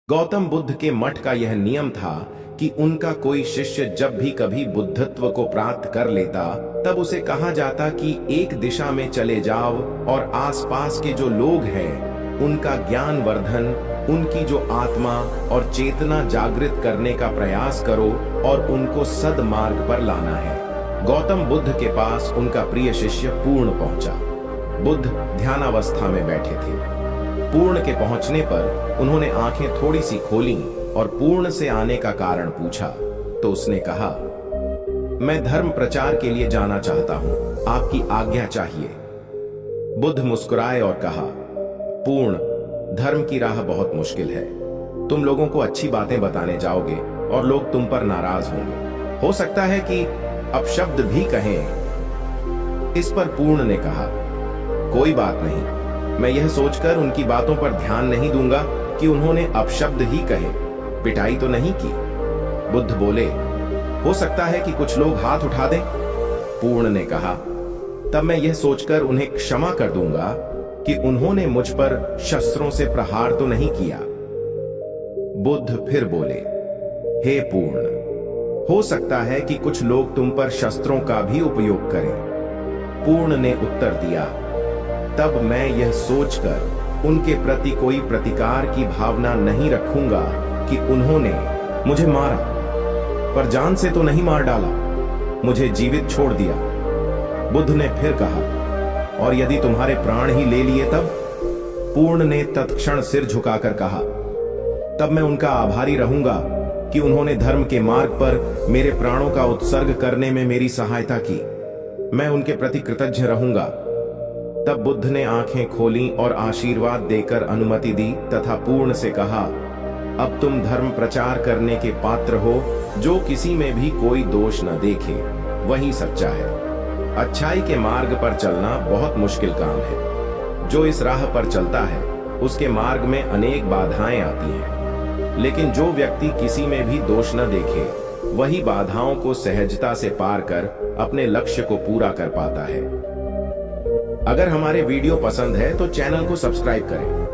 गौतम बुद्ध के मठ का यह नियम था कि उनका कोई शिष्य जब भी कभी बुद्धत्व को प्राप्त कर लेता तब उसे कहा जाता कि एक दिशा में चले जाओ और आसपास के जो लोग हैं उनका ज्ञान वर्धन, उनकी जो आत्मा और चेतना जागृत करने का प्रयास करो और उनको सद्मार्ग पर लाना है। गौतम बुद्ध के पास उनका प्रिय शिष्य पूर्ण पहुंचा। बुद्ध ध्यानावस्था में बैठे थे। पूर्ण के पहुंचने पर उन्होंने आंखें थोड़ी सी खोलीं और पूर्ण से आने का कारण पूछा तो उसने कहा, मैं धर्म प्रचार के लिए जाना चाहता हूं, आपकी आज्ञा चाहिए। बुद्ध मुस्कुराए और कहा, पूर्ण, धर्म की राह बहुत मुश्किल है। तुम लोगों को अच्छी बातें बताने जाओगे और लोग तुम पर नाराज होंगे। हो सकता है कि अपशब्द भी कहें। इस पर पूर्ण ने कहा, कोई बात नहीं, मैं यह सोचकर उनकी बातों पर ध्यान नहीं दूंगा कि उन्होंने अपशब्द ही कहे, पिटाई तो नहीं की। बुद्ध बोले, हो सकता है कि कुछ लोग हाथ उठा दें। पूर्ण ने कहा, तब मैं यह सोचकर उन्हें क्षमा कर दूंगा कि उन्होंने मुझ पर शस्त्रों से प्रहार तो नहीं किया। बुद्ध फिर बोले, हे पूर्ण, हो सकता है कि कुछ लोग तुम पर शस्त्रों का भी उपयोग करें। पूर्ण ने उत्तर दिया, तब मैं यह सोचकर उनके प्रति कोई प्रतिकार की भावना नहीं रखूंगा कि उन्होंने मुझे मारा, पर जान से तो नहीं मार डाला, मुझे जीवित छोड़ दिया। बुद्ध ने फिर कहा, और यदि तुम्हारे प्राण ही ले लिए तब? पूर्ण ने तत्क्षण सिर झुकाकर कहा, तब मैं उनका आभारी रहूंगा कि उन्होंने धर्म के मार्ग पर मेरे प्राणों का उत्सर्ग करने में मेरी सहायता की। मैं उनके प्रति कृतज्ञ रहूंगा। तब बुद्ध ने आंखें खोलीं और आशीर्वाद देकर अनुमति दी तथा पूर्ण से कहा, अब तुम धर्म प्रचार करने के पात्र हो। जो किसी में भी कोई दोष न देखे वही सच्चा है। अच्छाई के मार्ग पर चलना बहुत मुश्किल काम है। जो इस राह पर चलता है उसके मार्ग में अनेक बाधाएं आती हैं, लेकिन जो व्यक्ति किसी में भी दोष न देखे वही बाधाओं को सहजता से पार कर अपने लक्ष्य को पूरा कर पाता है। अगर हमारे वीडियो पसंद है तो चैनल को सब्सक्राइब करें।